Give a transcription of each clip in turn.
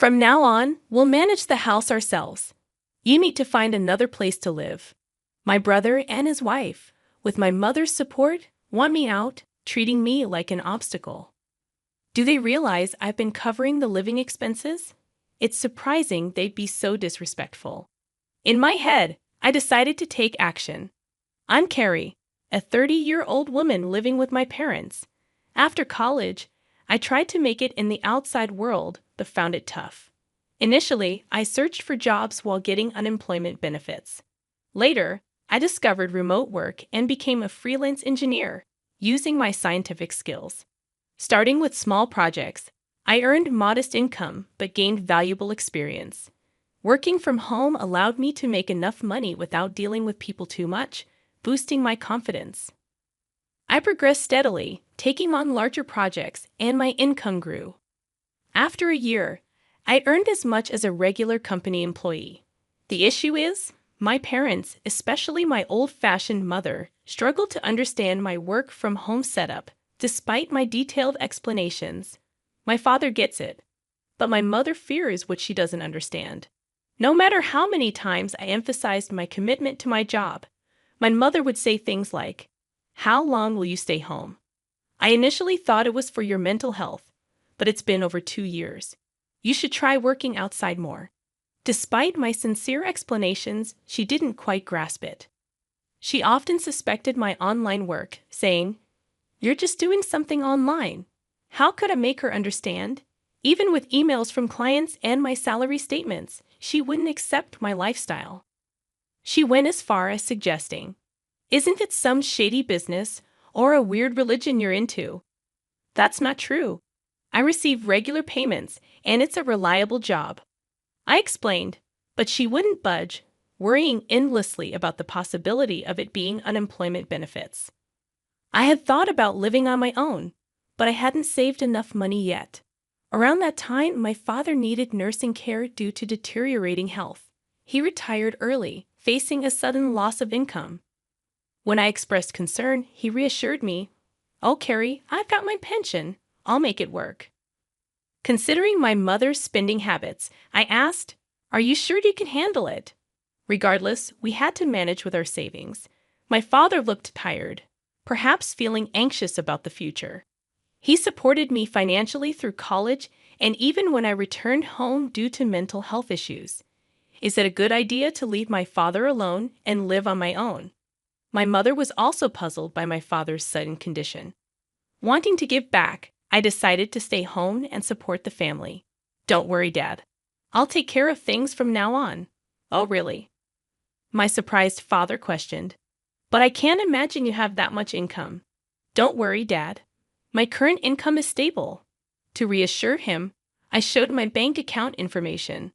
From now on, we'll manage the house ourselves. You need to find another place to live. My brother and his wife, with my mother's support, want me out, treating me like an obstacle. Do they realize I've been covering the living expenses? It's surprising they'd be so disrespectful. In my head, I decided to take action. I'm Carrie, a 30-year-old woman living with my parents. After college, I tried to make it in the outside world, but found it tough. Initially, I searched for jobs while getting unemployment benefits. Later, I discovered remote work and became a freelance engineer, using my scientific skills. Starting with small projects, I earned modest income but gained valuable experience. Working from home allowed me to make enough money without dealing with people too much, boosting my confidence. I progressed steadily, taking on larger projects, and my income grew. After a year, I earned as much as a regular company employee. The issue is, my parents, especially my old-fashioned mother, struggled to understand my work-from-home setup, despite my detailed explanations. My father gets it, but my mother fears what she doesn't understand. No matter how many times I emphasized my commitment to my job, my mother would say things like, "How long will you stay home? I initially thought it was for your mental health, but it's been over 2 years. You should try working outside more." Despite my sincere explanations, she didn't quite grasp it. She often suspected my online work, saying, "You're just doing something online." How could I make her understand? Even with emails from clients and my salary statements, she wouldn't accept my lifestyle. She went as far as suggesting, "Isn't it some shady business or a weird religion you're into?" That's not true. I receive regular payments, and it's a reliable job. I explained, but she wouldn't budge, worrying endlessly about the possibility of it being unemployment benefits. I had thought about living on my own, but I hadn't saved enough money yet. Around that time, my father needed nursing care due to deteriorating health. He retired early, facing a sudden loss of income. When I expressed concern, he reassured me, "Oh, Carrie, I've got my pension. I'll make it work." Considering my mother's spending habits, I asked, "Are you sure you can handle it?" Regardless, we had to manage with our savings. My father looked tired, perhaps feeling anxious about the future. He supported me financially through college and even when I returned home due to mental health issues. Is it a good idea to leave my father alone and live on my own? My mother was also puzzled by my father's sudden condition. Wanting to give back, I decided to stay home and support the family. "Don't worry, Dad. I'll take care of things from now on." "Oh, really?" My surprised father questioned. "But I can't imagine you have that much income." "Don't worry, Dad. My current income is stable." To reassure him, I showed my bank account information.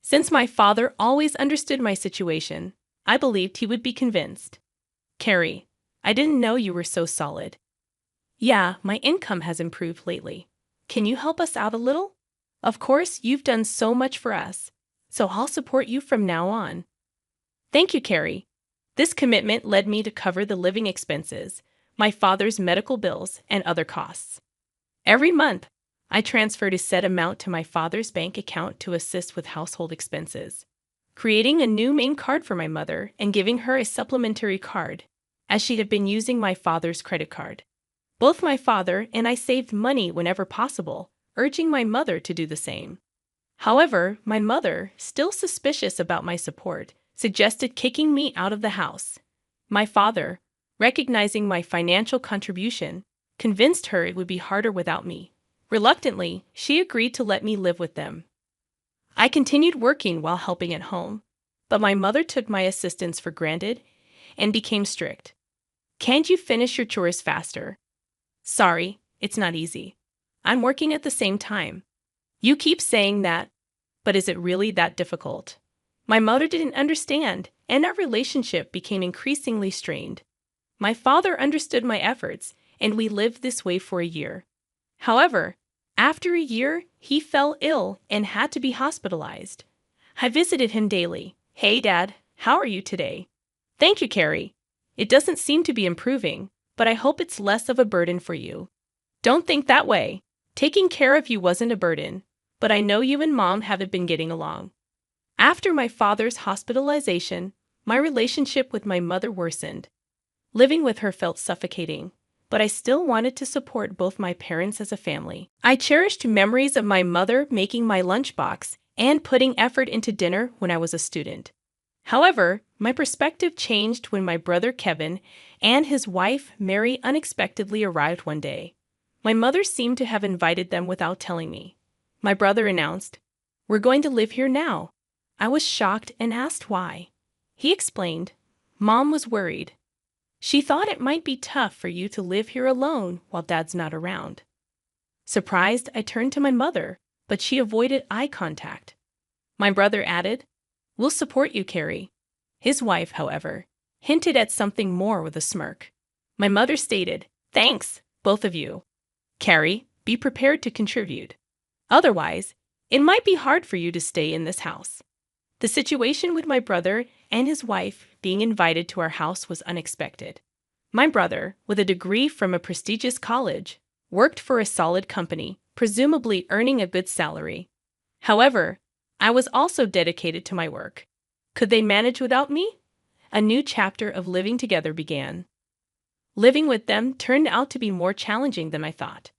Since my father always understood my situation, I believed he would be convinced. "Carrie, I didn't know you were so solid." "Yeah, my income has improved lately. Can you help us out a little?" "Of course, you've done so much for us, so I'll support you from now on." Thank you, Carrie. This commitment led me to cover the living expenses, my father's medical bills, and other costs. Every month, I transferred a set amount to my father's bank account to assist with household expenses, creating a new main card for my mother and giving her a supplementary card, as she had been using my father's credit card. Both my father and I saved money whenever possible, urging my mother to do the same. However, my mother, still suspicious about my support, suggested kicking me out of the house. My father, recognizing my financial contribution, convinced her it would be harder without me. Reluctantly, she agreed to let me live with them. I continued working while helping at home, but my mother took my assistance for granted and became strict. "Can't you finish your chores faster?" "Sorry, it's not easy. I'm working at the same time." "You keep saying that, but is it really that difficult?" My mother didn't understand, and our relationship became increasingly strained. My father understood my efforts, and we lived this way for a year. However, after a year, he fell ill and had to be hospitalized. I visited him daily. "Hey, Dad, how are you today?" "Thank you, Carrie. It doesn't seem to be improving, but I hope it's less of a burden for you." "Don't think that way. Taking care of you wasn't a burden, but I know you and Mom haven't been getting along. After my father's hospitalization, my relationship with my mother worsened. Living with her felt suffocating, but I still wanted to support both my parents as a family. I cherished memories of my mother making my lunchbox and putting effort into dinner when I was a student. However, my perspective changed when my brother Kevin and his wife Mary unexpectedly arrived one day. My mother seemed to have invited them without telling me. My brother announced, "We're going to live here now." I was shocked and asked why. He explained, "Mom was worried. She thought it might be tough for you to live here alone while Dad's not around." Surprised, I turned to my mother, but she avoided eye contact. My brother added, "We'll support you, Carrie." His wife, however, hinted at something more with a smirk. My mother stated, "Thanks, both of you. Carrie, be prepared to contribute. Otherwise, it might be hard for you to stay in this house." The situation with my brother and his wife being invited to our house was unexpected. My brother, with a degree from a prestigious college, worked for a solid company, presumably earning a good salary. However, I was also dedicated to my work. Could they manage without me? A new chapter of living together began. Living with them turned out to be more challenging than I thought.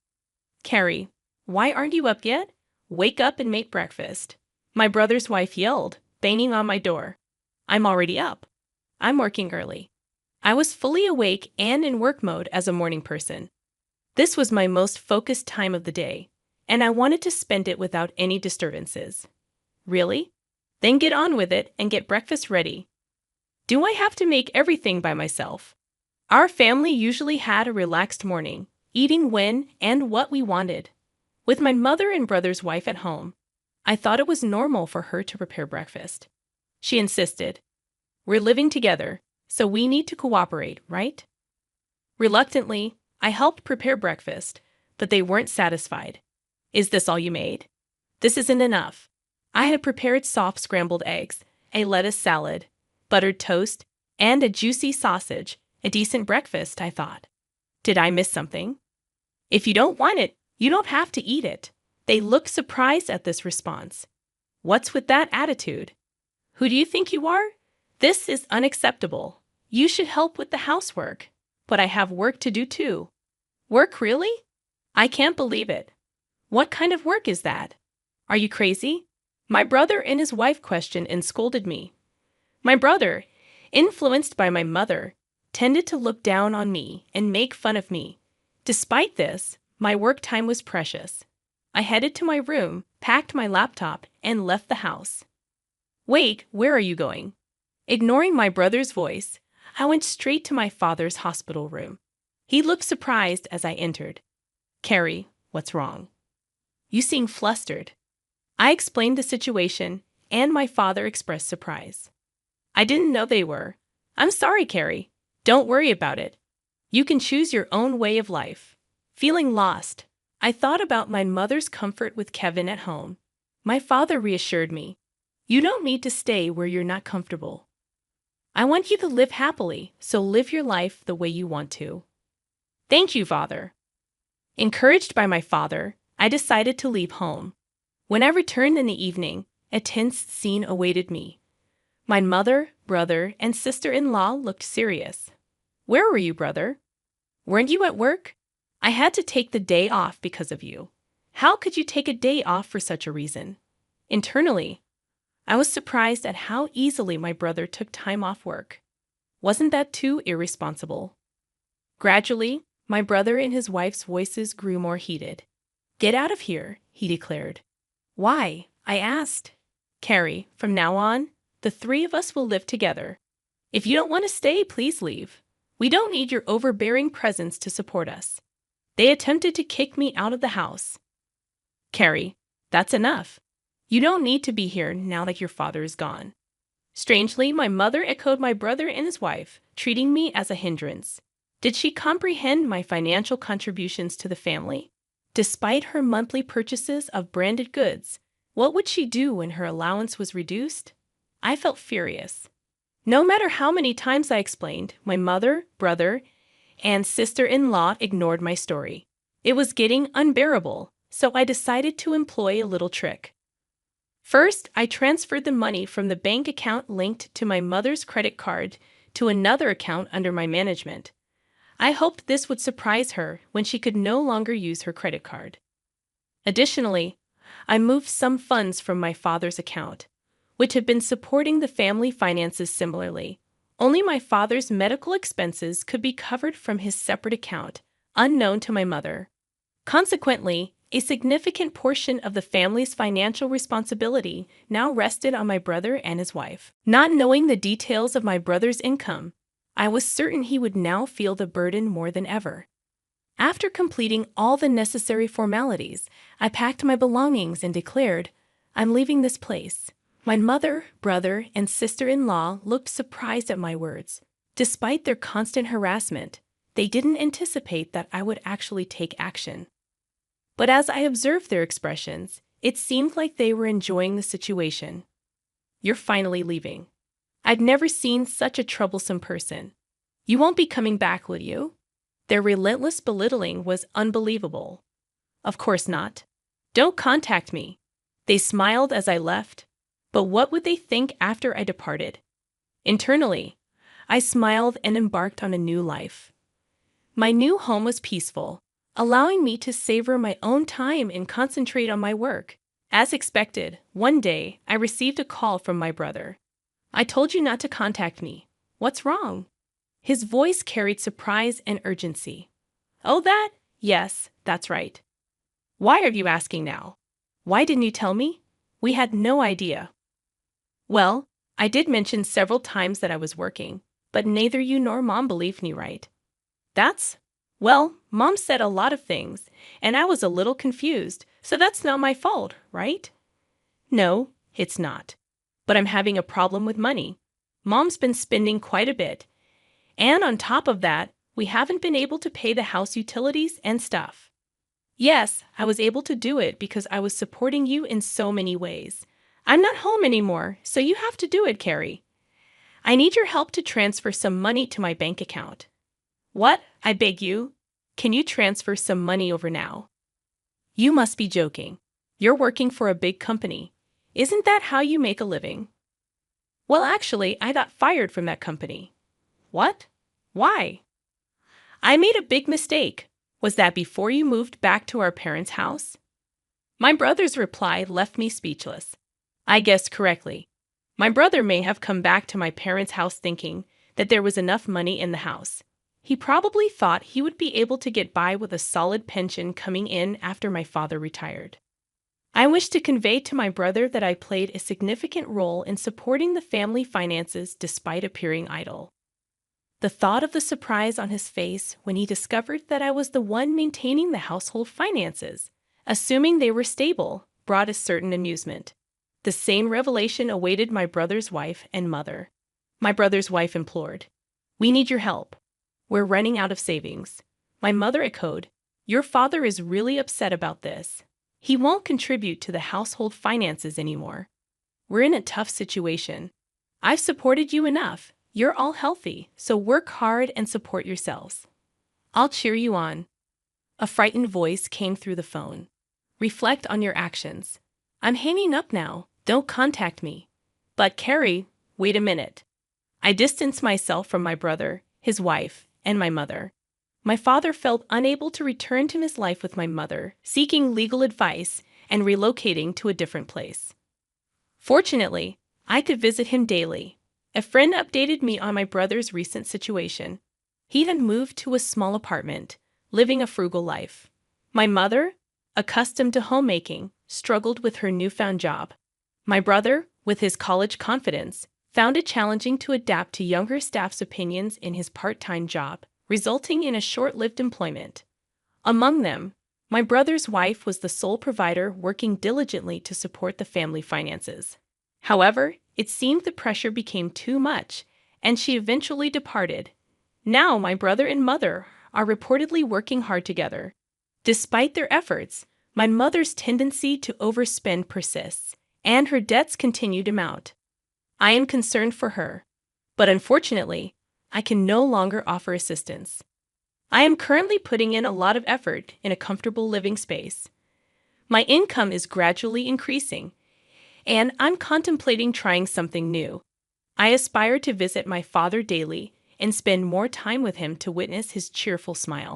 "Carrie, why aren't you up yet? Wake up and make breakfast." My brother's wife yelled, banging on my door. "I'm already up. I'm working early." I was fully awake and in work mode as a morning person. This was my most focused time of the day, and I wanted to spend it without any disturbances. "Really? Then get on with it and get breakfast ready." Do I have to make everything by myself? Our family usually had a relaxed morning, eating when and what we wanted. With my mother and brother's wife at home, I thought it was normal for her to prepare breakfast. She insisted, "We're living together, so we need to cooperate, right?" Reluctantly, I helped prepare breakfast, but they weren't satisfied. "Is this all you made? This isn't enough." I had prepared soft scrambled eggs, a lettuce salad, buttered toast, and a juicy sausage, a decent breakfast, I thought. Did I miss something? "If you don't want it, you don't have to eat it." They looked surprised at this response. "What's with that attitude? Who do you think you are? This is unacceptable. You should help with the housework." "But I have work to do too." "Work, really? I can't believe it. What kind of work is that? Are you crazy?" My brother and his wife questioned and scolded me. My brother, influenced by my mother, tended to look down on me and make fun of me. Despite this, my work time was precious. I headed to my room, packed my laptop, and left the house. "Wait, where are you going?" Ignoring my brother's voice, I went straight to my father's hospital room. He looked surprised as I entered. "Carrie, what's wrong? You seem flustered." I explained the situation, and my father expressed surprise. "I didn't know they were. I'm sorry, Carrie. Don't worry about it. You can choose your own way of life." Feeling lost, I thought about my mother's comfort with Kevin at home. My father reassured me, "You don't need to stay where you're not comfortable. I want you to live happily, so live your life the way you want to." "Thank you, Father." Encouraged by my father, I decided to leave home. When I returned in the evening, a tense scene awaited me. My mother, brother, and sister-in-law looked serious. "Where were you, brother? Weren't you at work? I had to take the day off because of you. How could you take a day off for such a reason?" Internally, I was surprised at how easily my brother took time off work. Wasn't that too irresponsible? Gradually, my brother and his wife's voices grew more heated. "Get out of here," he declared. "Why?" I asked. "Carrie, from now on, the three of us will live together. If you don't want to stay, please leave. We don't need your overbearing presence to support us." They attempted to kick me out of the house. "Carrie, that's enough. You don't need to be here now that your father is gone." Strangely, my mother echoed my brother and his wife, treating me as a hindrance. Did she comprehend my financial contributions to the family? Despite her monthly purchases of branded goods, what would she do when her allowance was reduced? I felt furious. No matter how many times I explained, my mother, brother, and sister-in-law ignored my story. It was getting unbearable. so I decided to employ a little trick. First, I transferred the money from the bank account linked to my mother's credit card to another account under my management. I hoped this would surprise her when she could no longer use her credit card. Additionally, I moved some funds from my father's account, which had been supporting the family finances similarly. Only my father's medical expenses could be covered from his separate account, unknown to my mother. Consequently, a significant portion of the family's financial responsibility now rested on my brother and his wife. Not knowing the details of my brother's income, I was certain he would now feel the burden more than ever. After completing all the necessary formalities, I packed my belongings and declared, "I'm leaving this place." My mother, brother, and sister-in-law looked surprised at my words. Despite their constant harassment, they didn't anticipate that I would actually take action. But as I observed their expressions, it seemed like they were enjoying the situation. "You're finally leaving. I've never seen such a troublesome person. You won't be coming back, will you?" Their relentless belittling was unbelievable. "Of course not. Don't contact me." They smiled as I left, but what would they think after I departed? Internally, I smiled and embarked on a new life. My new home was peaceful, allowing me to savor my own time and concentrate on my work. As expected, one day I received a call from my brother. "I told you not to contact me. What's wrong?" His voice carried surprise and urgency. "Oh, that? Yes, that's right. Why are you asking now? Why didn't you tell me? We had no idea." "Well, I did mention several times that I was working, but neither you nor Mom believed me, right?" Well, Mom said a lot of things, and I was a little confused, so that's not my fault, right?" "No, it's not. But I'm having a problem with money. Mom's been spending quite a bit, and on top of that, we haven't been able to pay the house utilities and stuff." "Yes, I was able to do it because I was supporting you in so many ways. I'm not home anymore, so you have to do it, Carrie. I need your help to transfer some money to my bank account." "What? I beg you. Can you transfer some money over now?" "You must be joking. You're working for a big company. Isn't that how you make a living?" "Well, actually, I got fired from that company." "What? Why?" "I made a big mistake." "Was that before you moved back to our parents' house?" My brother's reply left me speechless. I guessed correctly. My brother may have come back to my parents' house thinking that there was enough money in the house. He probably thought he would be able to get by with a solid pension coming in after my father retired. I wish to convey to my brother that I played a significant role in supporting the family finances despite appearing idle. The thought of the surprise on his face when he discovered that I was the one maintaining the household finances, assuming they were stable, brought a certain amusement. The same revelation awaited my brother's wife and mother. My brother's wife implored, "We need your help. We're running out of savings." My mother echoed, "Your father is really upset about this. He won't contribute to the household finances anymore. We're in a tough situation. I've supported you enough. You're all healthy, so work hard and support yourselves. I'll cheer you on." A frightened voice came through the phone. "Reflect on your actions. I'm hanging up now. Don't contact me." "But Carrie, wait a minute." I distanced myself from my brother, his wife, and my mother. My father felt unable to return to his life with my mother, seeking legal advice and relocating to a different place. Fortunately, I could visit him daily. A friend updated me on my brother's recent situation. He had moved to a small apartment, living a frugal life. My mother, accustomed to homemaking, struggled with her newfound job. My brother, with his college confidence, found it challenging to adapt to younger staff's opinions in his part-time job, resulting in a short-lived employment. Among them, my brother's wife was the sole provider working diligently to support the family finances. However, it seemed the pressure became too much, and she eventually departed. Now my brother and mother are reportedly working hard together. Despite their efforts, my mother's tendency to overspend persists, and her debts continue to mount. I am concerned for her, but unfortunately, I can no longer offer assistance. I am currently putting in a lot of effort in a comfortable living space. My income is gradually increasing, and I'm contemplating trying something new. I aspire to visit my father daily and spend more time with him to witness his cheerful smile.